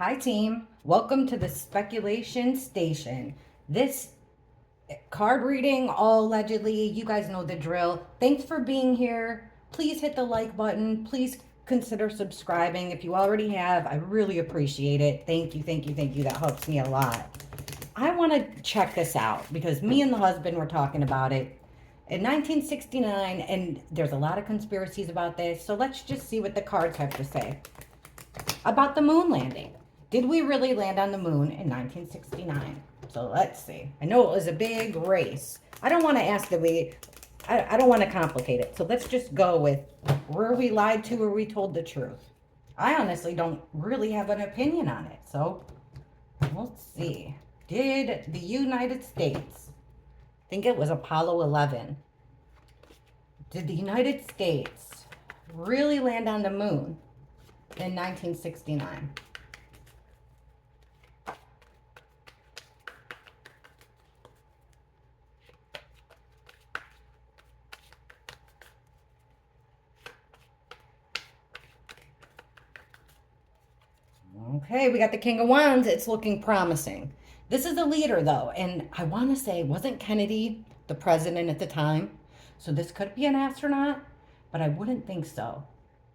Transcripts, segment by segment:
Hi, team. Welcome to the speculation station. This card reading, all allegedly, you guys know the drill. Thanks for being here. Please hit the like button. Please consider subscribing if you already have. I really appreciate it. Thank you, thank you, thank you. That helps me a lot. I want to check this out because me and the husband were talking about it in 1969, and there's a lot of conspiracies about this. So let's just see what the cards have to say about the moon landing. Did we really land on the moon in 1969? So let's see. I know it was a big race. I don't want to ask that I don't want to complicate it. So let's just go with, were we lied to or we told the truth? I honestly don't really have an opinion on it. So let's see. Did the United States, I think it was Apollo 11, did the United States really land on the moon in 1969? Okay, we got the King of Wands. It's looking promising. This is a leader, though, and I want to say, wasn't Kennedy the president at the time? So this could be an astronaut, but I wouldn't think so.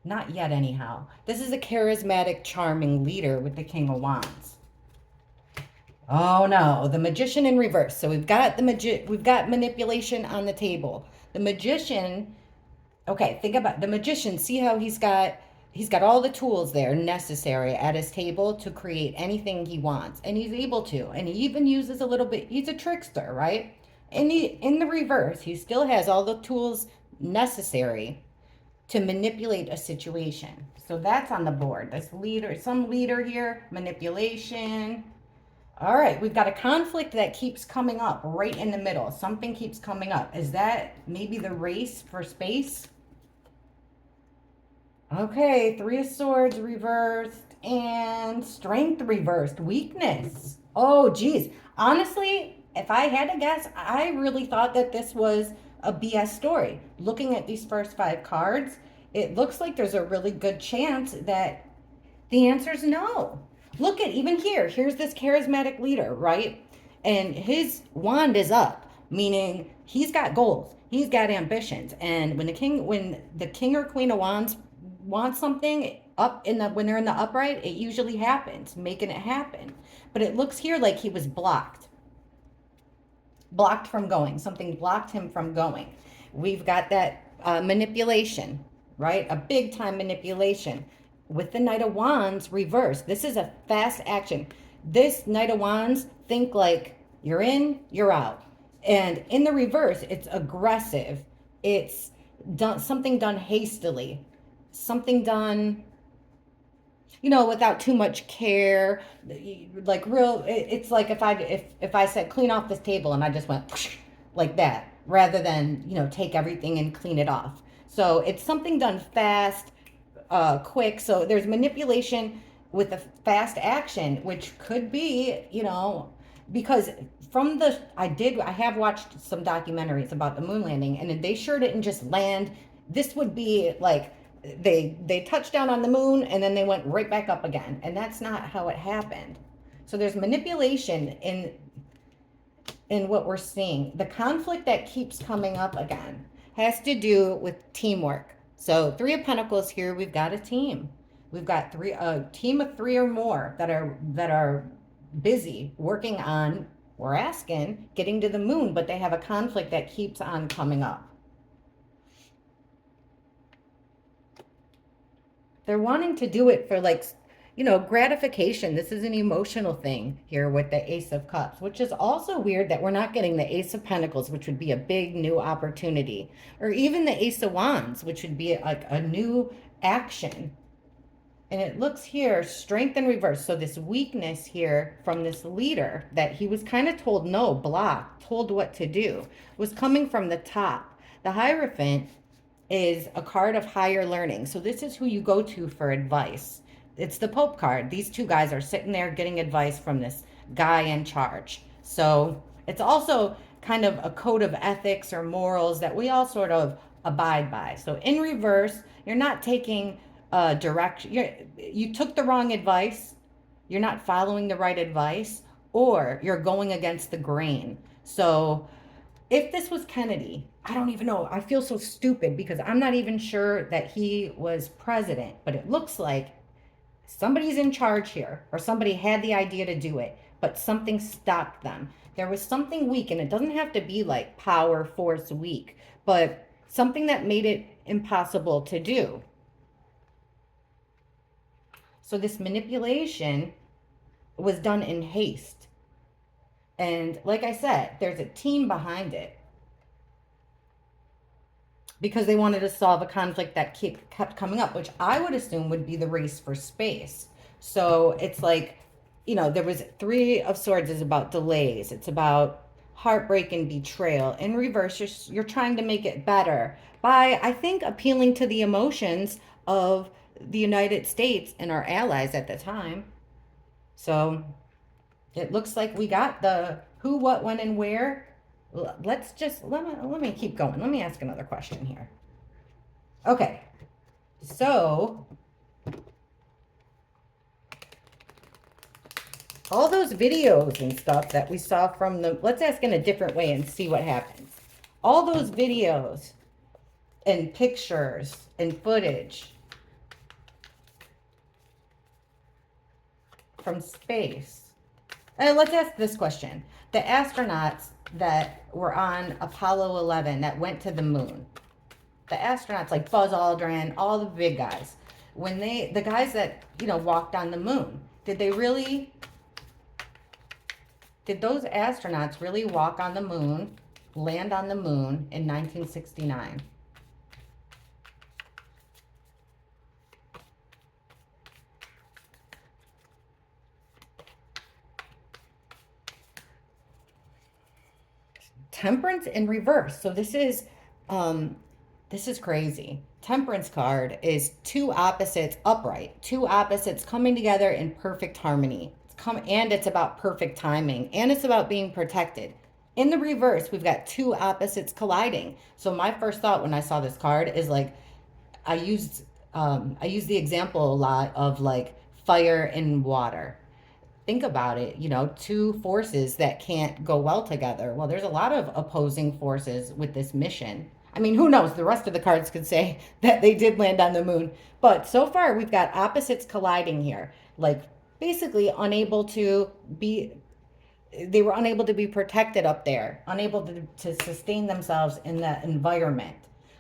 Not yet, anyhow. This is a charismatic, charming leader with the King of Wands. Oh no, the Magician in reverse. So we've got we've got manipulation on the table. The Magician, okay, think about the Magician. See how he's got all the tools there necessary at his table to create anything he wants, and he's able to. And he even uses a little bit. He's a trickster, right? In the reverse, he still has all the tools necessary to manipulate a situation. So that's on the board. This leader, some leader here, manipulation. All right, we've got a conflict that keeps coming up right in the middle. Something keeps coming up. Is that maybe the race for space? Okay, Three of Swords reversed and Strength reversed. Weakness. Oh, geez. Honestly, if I had to guess, I really thought that this was a BS story. Looking at these first five cards, it looks like there's a really good chance that the answer is no. Look at even here. Here's this charismatic leader, right? And his wand is up, meaning he's got goals. He's got ambitions. And when the king or queen of wands wants something up in the when they're in the upright, it usually happens, making it happen. But it looks here like he was blocked from going. Something blocked him from going. We've got that manipulation, right? A big time manipulation with the Knight of Wands reversed. This is a fast action. This Knight of Wands, think like you're in, you're out. And in the reverse, it's aggressive. It's done something done hastily. Something done, without too much care. Like real, it's like if I said clean off this table and I just went like that, rather than take everything and clean it off. So it's something done fast, quick. So there's manipulation with a fast action, which could be, because I have watched some documentaries about the moon landing, and they sure didn't just land. This would be like they touched down on the moon and then they went right back up again, and that's not how it happened. So there's manipulation in what we're seeing. The conflict that keeps coming up again has to do with teamwork. So Three of Pentacles here, we've got a team. We've got a team of three or more that are busy working on, we're asking, getting to the moon, but they have a conflict that keeps on coming up. They're wanting to do it for gratification. This is an emotional thing here with the Ace of Cups, which is also weird that we're not getting the Ace of Pentacles, which would be a big new opportunity, or even the Ace of Wands, which would be like a new action. And it looks here, strength in reverse. So this weakness here from this leader that he was kind of told no, blocked, told what to do, was coming from the top. The Hierophant is a card of higher learning. So this is who you go to for advice. It's the Pope card. These two guys are sitting there getting advice from this guy in charge. So it's also kind of a code of ethics or morals that we all sort of abide by. So in reverse, you're not taking direction. You took the wrong advice, you're not following the right advice, or you're going against the grain. So if this was Kennedy, I don't even know. I feel so stupid because I'm not even sure that he was president, but it looks like somebody's in charge here, or somebody had the idea to do it, but something stopped them. There was something weak, and it doesn't have to be like power, force, weak, but something that made it impossible to do. So this manipulation was done in haste. And like I said, there's a team behind it because they wanted to solve a conflict that kept coming up, which I would assume would be the race for space. So it's like, there was Three of Swords is about delays. It's about heartbreak and betrayal. In reverse, you're trying to make it better by, I think, appealing to the emotions of the United States and our allies at the time. So it looks like we got the who, what, when, and where. Let me keep going. Let me ask another question here. Okay, so all those videos and stuff that we saw from let's ask in a different way and see what happens. All those videos and pictures and footage from space. And let's ask this question. The astronauts that were on Apollo 11 that went to the moon, the astronauts like Buzz Aldrin, all the big guys, the guys that, walked on the moon, did those astronauts really walk on the moon, land on the moon in 1969? Temperance in reverse. So this is crazy. Temperance card is two opposites upright, two opposites coming together in perfect harmony. And it's about perfect timing, and it's about being protected. In the reverse, we've got two opposites colliding. So my first thought when I saw this card is like, I used the example a lot of like fire and water. Think about it, two forces that can't go well together. Well, there's a lot of opposing forces with this mission. I mean, who knows? The rest of the cards could say that they did land on the moon. But so far, we've got opposites colliding here. Like, basically they were unable to be protected up there, unable to sustain themselves in that environment.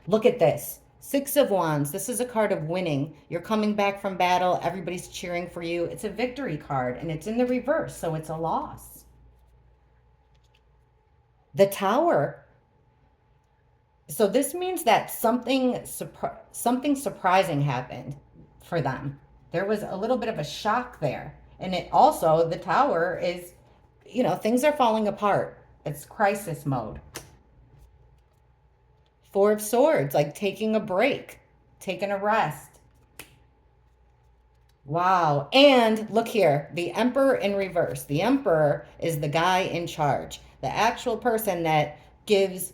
Look at this. Six of Wands. This is a card of winning. You're coming back from battle. Everybody's cheering for you. It's a victory card, and it's in the reverse, so it's a loss. The Tower. So this means that something surprising happened for them. There was a little bit of a shock there. And it also, the Tower is, things are falling apart. It's crisis mode. Four of Swords, like taking a break, taking a rest. Wow. And look here, the Emperor in reverse. The Emperor is the guy in charge, the actual person that gives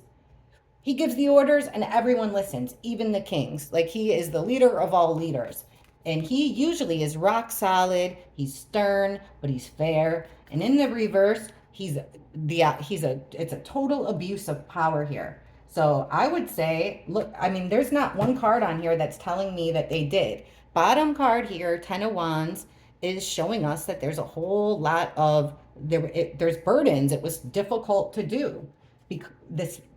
the orders, and everyone listens, even the kings. Like, he is the leader of all leaders. And he usually is rock solid. He's stern, but he's fair. And in the reverse, it's a total abuse of power here. So I would say, look, I mean, there's not one card on here that's telling me that they did. Bottom card here, Ten of Wands, is showing us that there's a whole lot of, there's burdens. It was difficult to do.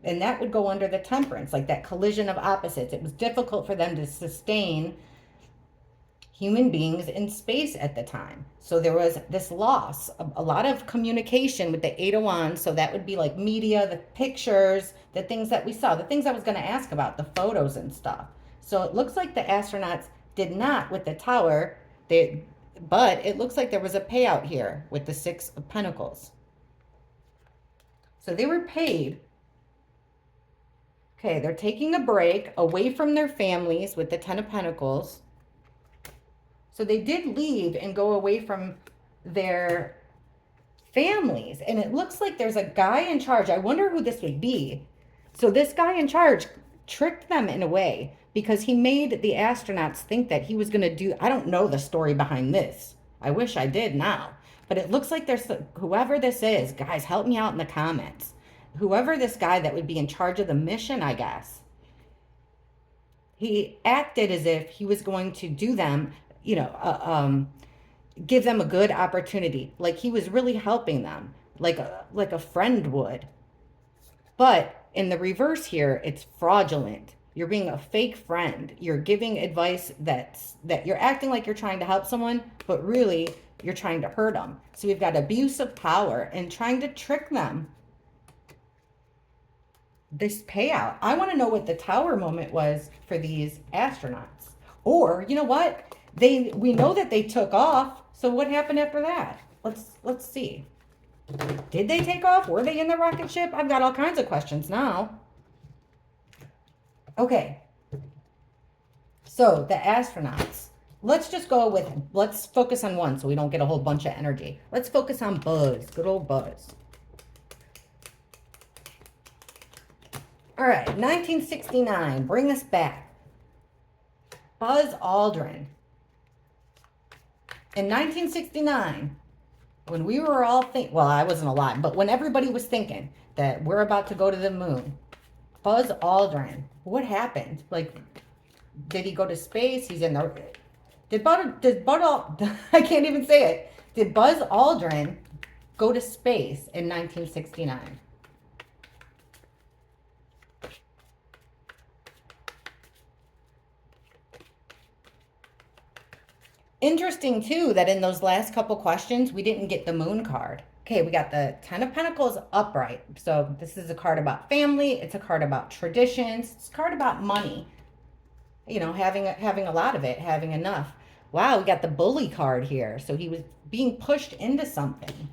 And that would go under the Temperance, like that collision of opposites. It was difficult for them to sustain human beings in space at the time. So there was this loss, a lot of communication with the Eight of Wands. So that would be like media, the pictures, the things that we saw, the things I was going to ask about, the photos and stuff. So it looks like the astronauts did not with the Tower, but it looks like there was a payout here with the Six of Pentacles. So they were paid. Okay, they're taking a break away from their families with the Ten of Pentacles. So they did leave and go away from their families. And it looks like there's a guy in charge. I wonder who this would be. So this guy in charge tricked them in a way because he made the astronauts think that he was going to do, I don't know the story behind this, I wish I did now. But it looks like there's whoever this is, guys, help me out in the comments. Whoever this guy that would be in charge of the mission, I guess. He acted as if he was going to do them, you know, give them a good opportunity. Like he was really helping them, like a friend would. But in the reverse here, it's fraudulent. You're being a fake friend. You're giving advice that you're acting like you're trying to help someone, but really you're trying to hurt them. So we've got abuse of power and trying to trick them. This payout. I want to know what the tower moment was for these astronauts. Or, you know what? We know that they took off. So what happened after that? Let's see. Did they take off? Were they in the rocket ship? I've got all kinds of questions now. Okay. So the astronauts. Let's just go with, let's focus on one so we don't get a whole bunch of energy. Let's focus on Buzz. Good old Buzz. All right, 1969. Bring us back. Buzz Aldrin. In 1969, when we were all well, I wasn't alive, but when everybody was thinking that we're about to go to the moon, Buzz Aldrin, what happened? Like, did he go to space? He's in the, I can't even say it. Did Buzz Aldrin go to space in 1969? Interesting, too, that in those last couple questions, we didn't get the moon card. Okay, we got the Ten of Pentacles upright. So this is a card about family. It's a card about traditions. It's a card about money. You know, having a lot of it, having enough. Wow, we got the bully card here. So he was being pushed into something.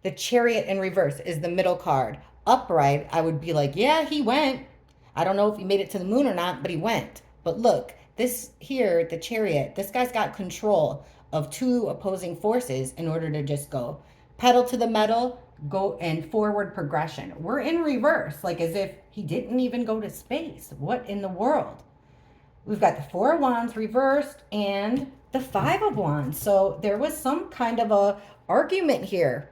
The Chariot in reverse is the middle card. Upright, I would be like, yeah, he went. I don't know if he made it to the moon or not, but he went. But look. This here, the Chariot, this guy's got control of two opposing forces in order to just go pedal to the metal, go and forward progression. We're in reverse, like as if he didn't even go to space. What in the world? We've got the Four of Wands reversed and the Five of Wands. So there was some kind of a argument here,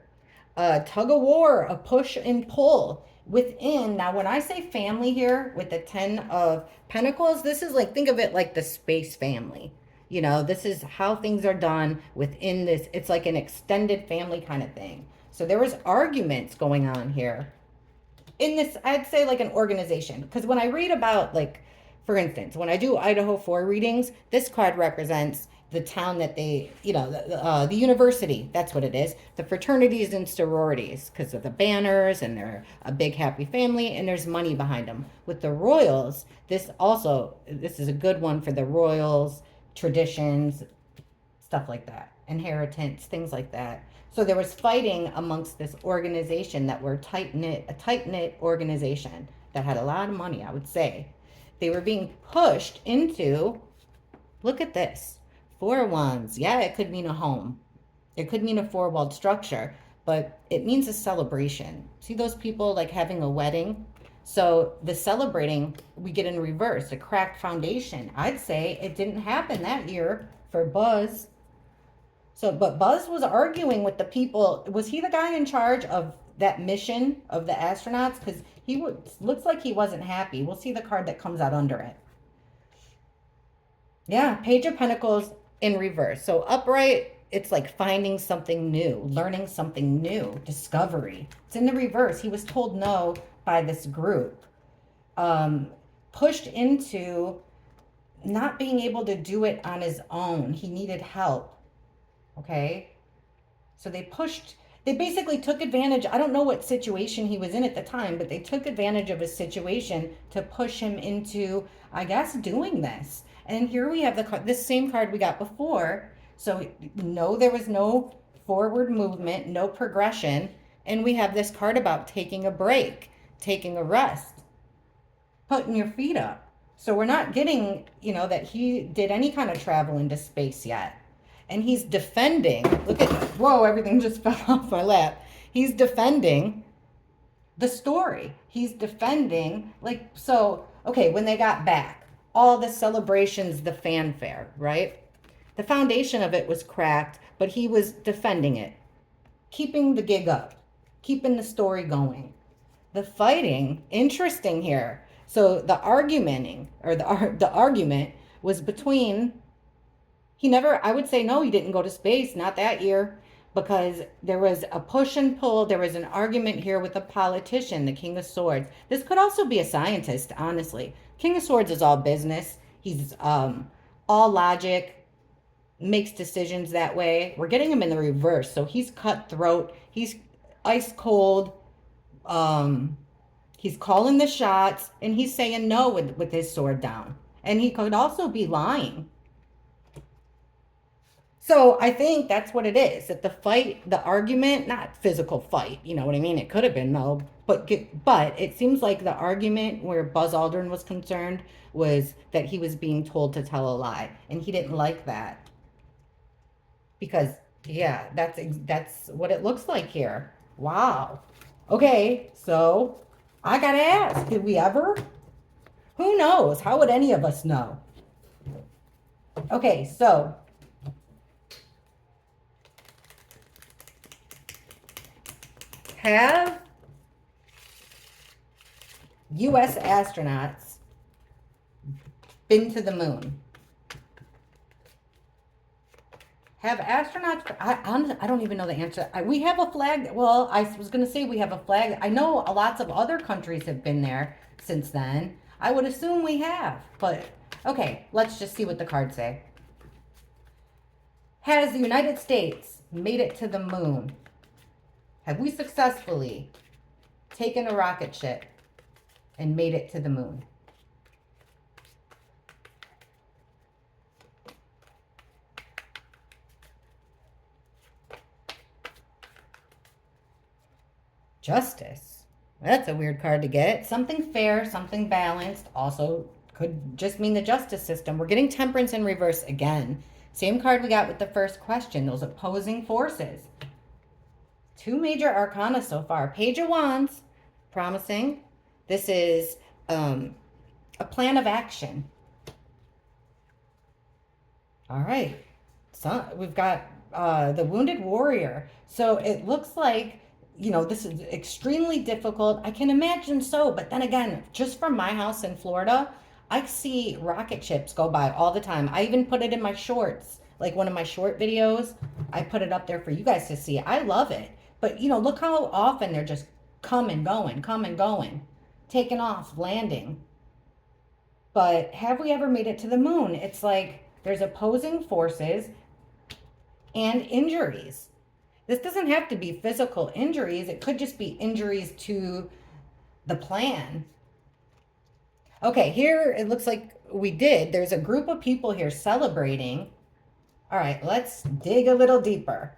a tug of war, a push and pull within. Now when I say family here with the Ten of Pentacles, this is like, think of it like the space family. You know, this is how things are done within this. It's like an extended family kind of thing. So there was arguments going on here in this, I'd say like an organization. Because when I read about, like, for instance, when I do Idaho 4 readings, this card represents the town that they, you know, the university, that's what it is. The fraternities and sororities, because of the banners, and they're a big happy family, and there's money behind them. With the royals, this is a good one for the royals, traditions, stuff like that, inheritance, things like that. So there was fighting amongst this organization that were a tight-knit organization that had a lot of money, I would say. They were being pushed into, look at this. Four of Wands. Yeah, it could mean a home. It could mean a four-walled structure, but it means a celebration. See those people like having a wedding? So the celebrating, we get in reverse, a cracked foundation. I'd say it didn't happen that year for Buzz. So, but Buzz was arguing with the people. Was he the guy in charge of that mission of the astronauts? Because looks like he wasn't happy. We'll see the card that comes out under it. Yeah, Page of Pentacles in reverse. So upright, it's like finding something new, learning something new, discovery. It's in the reverse. He was told no by this group. Pushed into not being able to do it on his own. He needed help. Okay? So they basically took advantage. I don't know what situation he was in at the time, but they took advantage of his situation to push him into, I guess, doing this. And here we have this same card we got before. So no, there was no forward movement, no progression. And we have this card about taking a break, taking a rest, putting your feet up. So we're not getting, you know, that he did any kind of travel into space yet. And he's defending, look at, whoa, everything just fell off my lap. He's defending the story. He's defending, like, so, okay, when they got back, all the celebrations, the fanfare, right? The foundation of it was cracked, but he was defending it, keeping the gig up, keeping the story going. The fighting, interesting here. So the argumenting, or the argument was between, he never, I would say no, he didn't go to space, not that year, because there was a push and pull. There was an argument here with a politician, the King of Swords. This could also be a scientist, honestly. King of Swords is all business. He's all logic, makes decisions that way. We're getting him in the reverse. So he's cutthroat. He's ice cold. He's calling the shots, and he's saying no with his sword down. And he could also be lying. So I think that's what it is. That the fight, the argument, not physical fight, you know what I mean? It could have been though, but it seems like the argument where Buzz Aldrin was concerned was that he was being told to tell a lie, and he didn't like that. Because yeah, that's what it looks like here. Wow. Okay, so I gotta ask, did we ever? Who knows? How would any of us know? Okay, so have U.S. astronauts been to the moon? Have astronauts? I don't even know the answer. We have a flag. Well, I was going to say we have a flag. I know lots of other countries have been there since then. I would assume we have. But, okay, let's just see what the cards say. Has the United States made it to the moon? Have we successfully taken a rocket ship and made it to the moon? Justice. That's a weird card to get. Something fair, something balanced. Also could just mean the justice system. We're getting temperance in reverse again. Same card we got with the first question. Those opposing forces. Two major arcana so far. Page of Wands, promising. This is a plan of action. All right. So we've got the Wounded Warrior. So it looks like, you know, this is extremely difficult. I can imagine so. But then again, just from my house in Florida, I see rocket ships go by all the time. I even put it in my shorts. Like one of my short videos, I put it up there for you guys to see. I love it. But, you know, look how often they're just come and going, taking off, landing. But have we ever made it to the moon? It's like there's opposing forces and injuries. This doesn't have to be physical injuries. It could just be injuries to the plan. Okay, here it looks like we did. There's a group of people here celebrating. All right, let's dig a little deeper.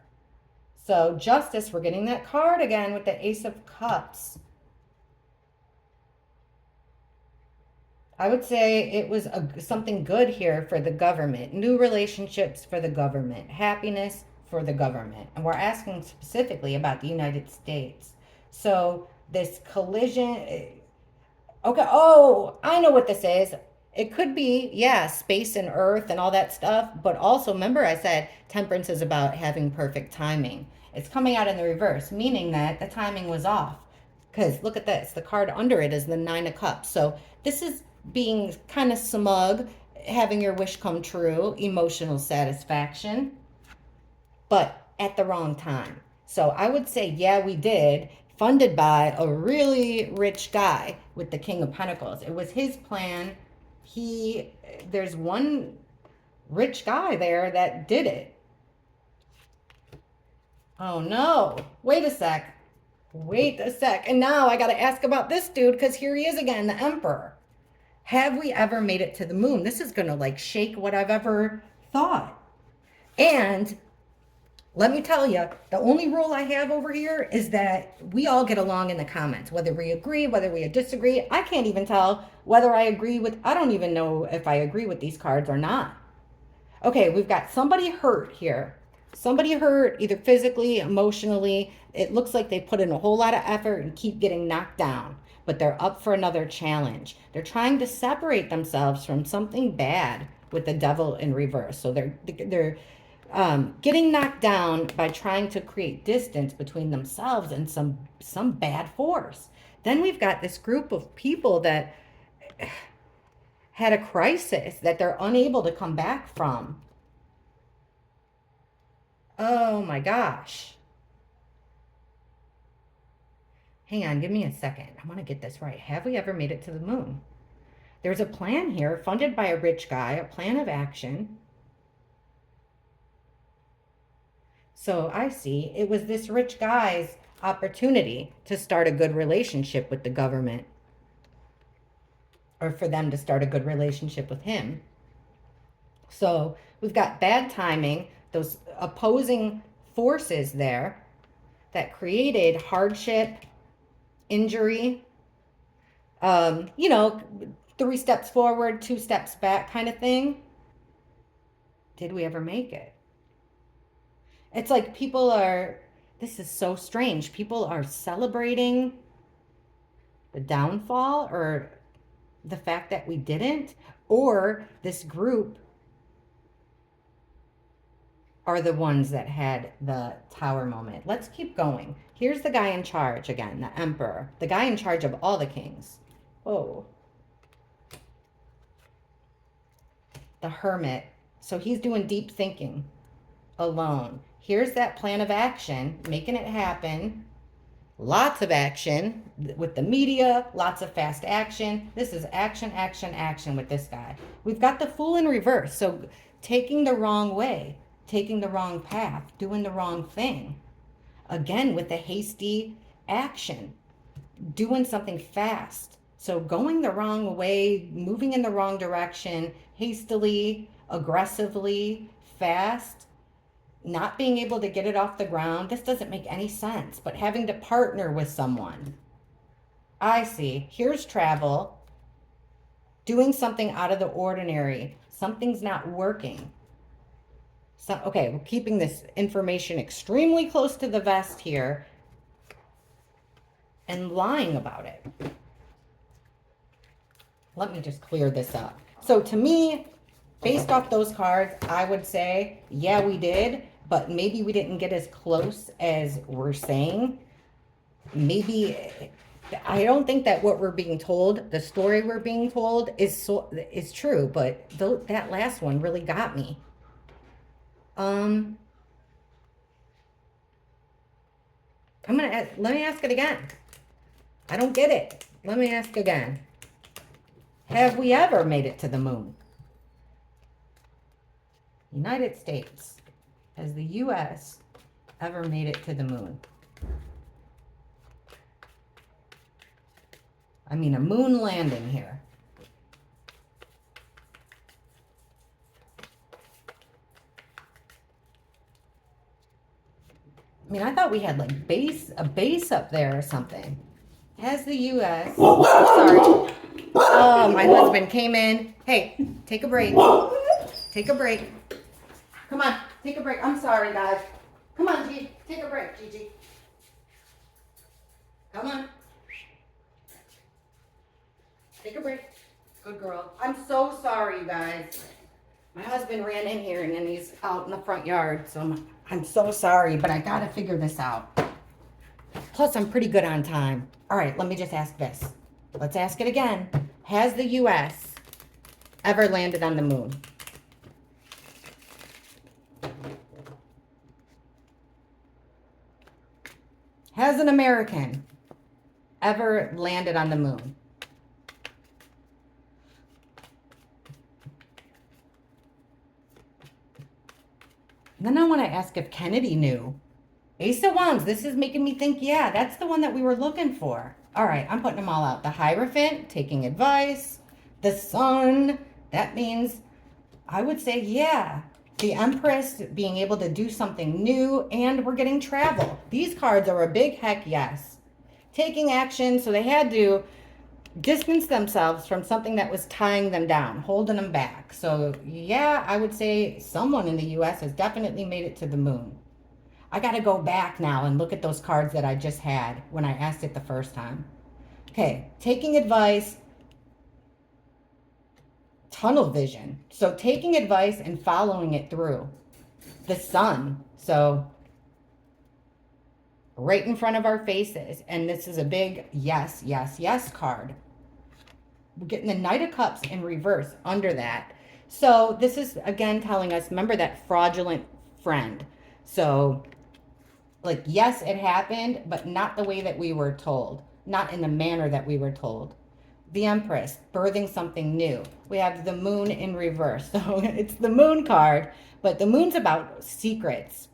So justice, we're getting that card again with the Ace of Cups. I would say it was something good here for the government. New relationships for the government. Happiness for the government. And we're asking specifically about the United States. So this collision. Okay, oh, I know what this is. It could be, yeah, space and earth and all that stuff. But also, remember I said temperance is about having perfect timing. It's coming out in the reverse, meaning that the timing was off. Because look at this. The card under it is the Nine of Cups. So this is being kind of smug, having your wish come true, emotional satisfaction, but at the wrong time. So I would say, yeah, we did, funded by a really rich guy with the King of Pentacles. It was his plan. There's one rich guy there that did it. Oh no, wait a sec. And now I got to ask about this dude, because here he is again, the Emperor. Have we ever made it to the moon? This is going to like shake what I've ever thought. And let me tell you, the only rule I have over here is that we all get along in the comments, whether we agree, whether we disagree. I can't even tell whether I agree with, I don't even know if I agree with these cards or not. Okay, we've got somebody hurt here. Somebody hurt either physically, emotionally. It looks like they put in a whole lot of effort and keep getting knocked down, but they're up for another challenge. They're trying to separate themselves from something bad. with the devil in reverse. So they're getting knocked down by trying to create distance between themselves and some bad force. Then we've got this group of people that had a crisis that they're unable to come back from. Oh my gosh. Hang on, give me a second. I want to get this right. Have we ever made it to the moon? There's a plan here funded by a rich guy, a plan of action. So I see it was this rich guy's opportunity to start a good relationship with the government, or for them to start a good relationship with him. So we've got bad timing, those opposing forces there that created hardship, injury, you know, 3 steps forward, 2 steps back kind of thing. Did we ever make it? It's like this is so strange. People are celebrating the downfall or the fact that we didn't, or this group are the ones that had the tower moment. Let's keep going. Here's the guy in charge again, the emperor, the guy in charge of all the kings. Whoa. The hermit. So he's doing deep thinking alone. Here's that plan of action, making it happen. Lots of action with the media, lots of fast action. This is action, action, action with this guy. We've got the fool in reverse. So taking the wrong way, taking the wrong path, doing the wrong thing. Again, with the hasty action, doing something fast. So going the wrong way, moving in the wrong direction, hastily, aggressively, fast, not being able to get it off the ground. This doesn't make any sense, but having to partner with someone. I see. Here's travel, doing something out of the ordinary. Something's not working. So, okay, we're keeping this information extremely close to the vest here and lying about it. Let me just clear this up. So to me, based off those cards, I would say, yeah, we did, but maybe we didn't get as close as we're saying. Maybe, I don't think that what we're being told, the story we're being told is true, but that last one really got me. Let me ask it again. I don't get it. Let me ask again. Have we ever made it to the moon? United States. Has the U.S. ever made it to the moon? I mean, a moon landing here. I mean, I thought we had like a base up there or something. Has the U.S. Sorry. Oh, my husband came in. Hey, take a break. Take a break. Come on, take a break. I'm sorry, guys. Come on, Gigi. Take a break, Gigi. Come on. Take a break. Good girl. I'm so sorry, you guys. My husband ran in here and then he's out in the front yard, so I'm so sorry, but I gotta figure this out. Plus, I'm pretty good on time. All right, let me just ask this. Let's ask it again. Has the U.S. ever landed on the moon? Has an American ever landed on the moon? Then I want to ask if Kennedy knew. Ace of Wands, this is making me think, yeah, that's the one that we were looking for. All right, I'm putting them all out. The Hierophant, taking advice. The Sun, that means, I would say, yeah. The Empress, being able to do something new, and we're getting travel. These cards are a big heck yes. Taking action, so they had to distance themselves from something that was tying them down, holding them back. So yeah, I would say someone in the U.S. has definitely made it to the moon. I got to go back now and look at those cards that I just had when I asked it the first time. Okay, taking advice, tunnel vision. So taking advice and following it through. The sun. So right in front of our faces. And this is a big yes, yes, yes card. We're getting the Knight of Cups in reverse under that. So this is, again, telling us, remember that fraudulent friend. So, like, yes, it happened, but not the way that we were told. Not in the manner that we were told. The Empress, birthing something new. We have the Moon in reverse. So it's the Moon card, but the Moon's about secrets.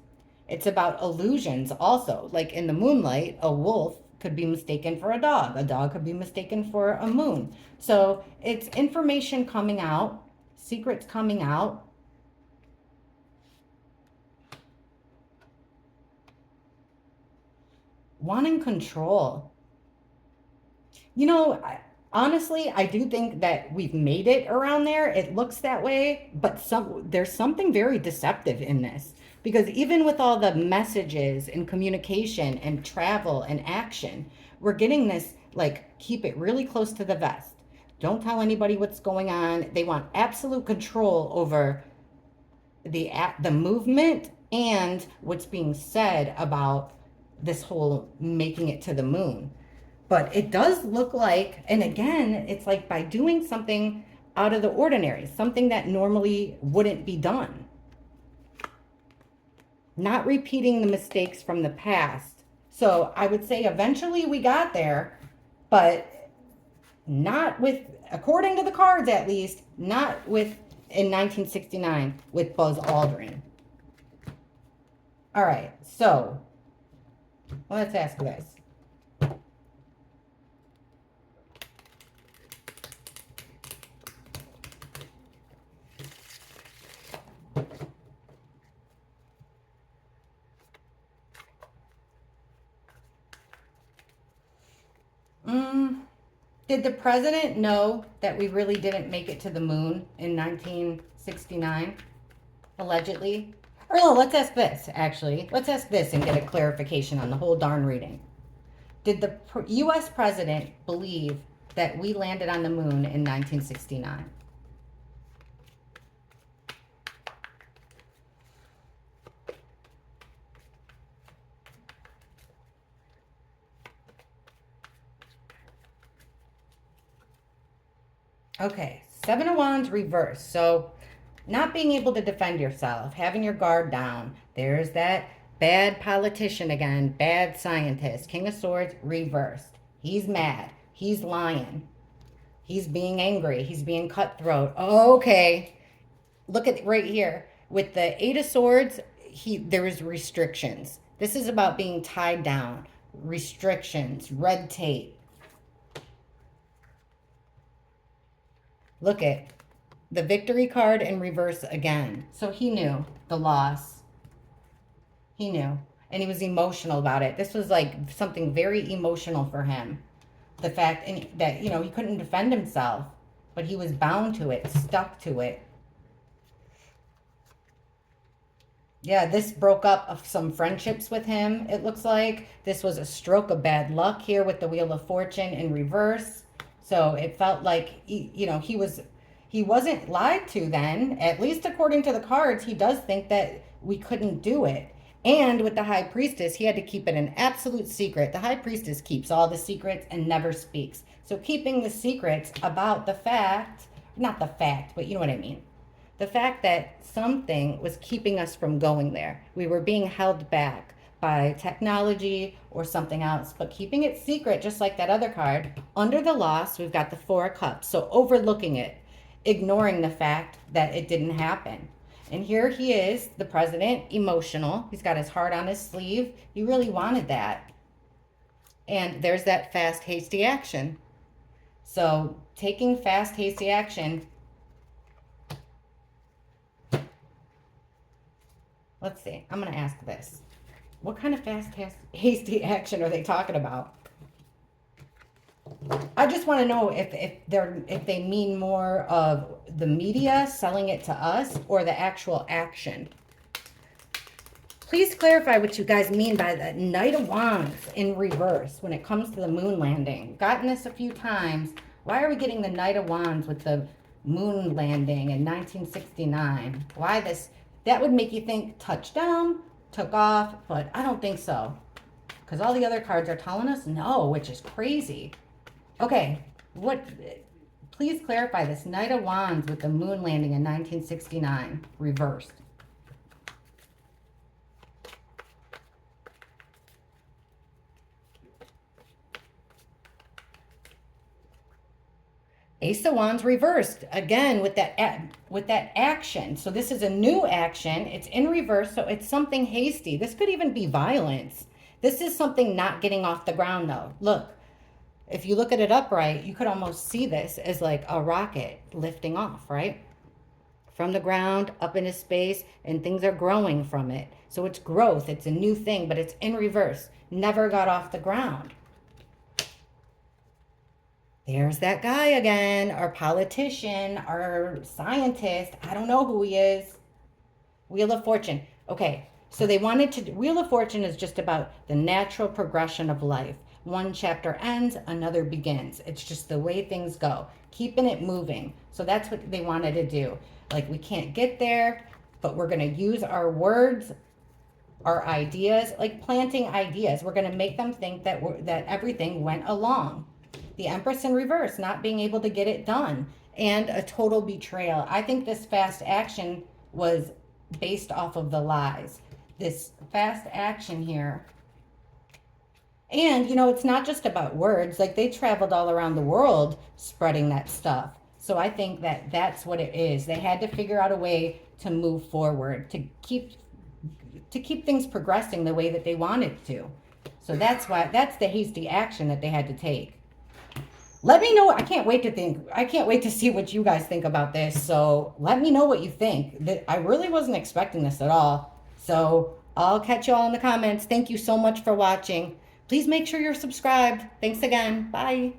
It's about illusions also. Like in the moonlight, a wolf could be mistaken for a dog. A dog could be mistaken for a moon. So it's information coming out, secrets coming out. Wanting control. You know, honestly, I do think that we've made it around there. It looks that way, but there's something very deceptive in this. Because even with all the messages and communication and travel and action, we're getting this, like, keep it really close to the vest. Don't tell anybody what's going on. They want absolute control over the movement and what's being said about this whole making it to the moon. But it does look like, and again, it's like by doing something out of the ordinary, something that normally wouldn't be done. Not repeating the mistakes from the past. So I would say eventually we got there, but not with, according to the cards at least, not with in 1969 with Buzz Aldrin. All right, so let's ask this. Did the president know that we really didn't make it to the moon in 1969, allegedly? Or no, let's ask this, actually. Let's ask this and get a clarification on the whole darn reading. Did the U.S. president believe that we landed on the moon in 1969? Okay, Seven of Wands reverse. So not being able to defend yourself, having your guard down. There's that bad politician again, bad scientist. King of Swords reversed. He's mad. He's lying. He's being angry. He's being cutthroat. Okay, look at right here. With the Eight of Swords, there is restrictions. This is about being tied down. Restrictions, red tape. Look at the Victory card in reverse again. So he knew the loss. He knew. And he was emotional about it. This was like something very emotional for him. The fact that, you know, he couldn't defend himself. But he was bound to it, stuck to it. Yeah, this broke up some friendships with him, it looks like. This was a stroke of bad luck here with the Wheel of Fortune in reverse. So it felt like, you know, he wasn't lied to then. At least according to the cards, he does think that we couldn't do it. And with the High Priestess, he had to keep it an absolute secret. The High Priestess keeps all the secrets and never speaks. So keeping the secrets about the fact, not the fact, but you know what I mean. The fact that something was keeping us from going there. We were being held back by technology or something else, but keeping it secret, just like that other card. Under the loss, we've got the Four of Cups. So overlooking it, ignoring the fact that it didn't happen. And here he is, the president, emotional. He's got his heart on his sleeve. He really wanted that. And there's that fast, hasty action. So taking fast, hasty action. Let's see. I'm going to ask this. What kind of fast, hasty action are they talking about? I just want to know if they mean more of the media selling it to us or the actual action. Please clarify what you guys mean by the Knight of Wands in reverse when it comes to the moon landing. Gotten this a few times. Why are we getting the Knight of Wands with the moon landing in 1969. Why this? That would make you think touchdown, took off, but I don't think so. Because all the other cards are telling us no, which is crazy. Okay, what? Please clarify this. Knight of Wands with the moon landing in 1969, reversed. Ace of Wands reversed again with that action. So this is a new action. It's in reverse, so it's something hasty. This could even be violence. This is something not getting off the ground though. Look, if you look at it upright, you could almost see this as like a rocket lifting off, right? From the ground up into space, and things are growing from it. So it's growth. It's a new thing, but it's in reverse. Never got off the ground. There's that guy again, our politician, our scientist. I don't know who he is. Wheel of Fortune. Okay, so they wanted to, Wheel of Fortune is just about the natural progression of life. One chapter ends, another begins. It's just the way things go, keeping it moving. So that's what they wanted to do. Like, we can't get there, but we're going to use our words, our ideas, like planting ideas. We're going to make them think that that everything went along. The Empress in reverse, not being able to get it done, and a total betrayal. I think this fast action was based off of the lies. This fast action here. And, you know, it's not just about words. Like, they traveled all around the world spreading that stuff. So I think that that's what it is. They had to figure out a way to move forward, to keep things progressing the way that they wanted to. So that's the hasty action that they had to take. Let me know. I can't wait to see what you guys think about this. So let me know what you think. I really wasn't expecting this at all. So I'll catch you all in the comments. Thank you so much for watching. Please make sure you're subscribed. Thanks again. Bye.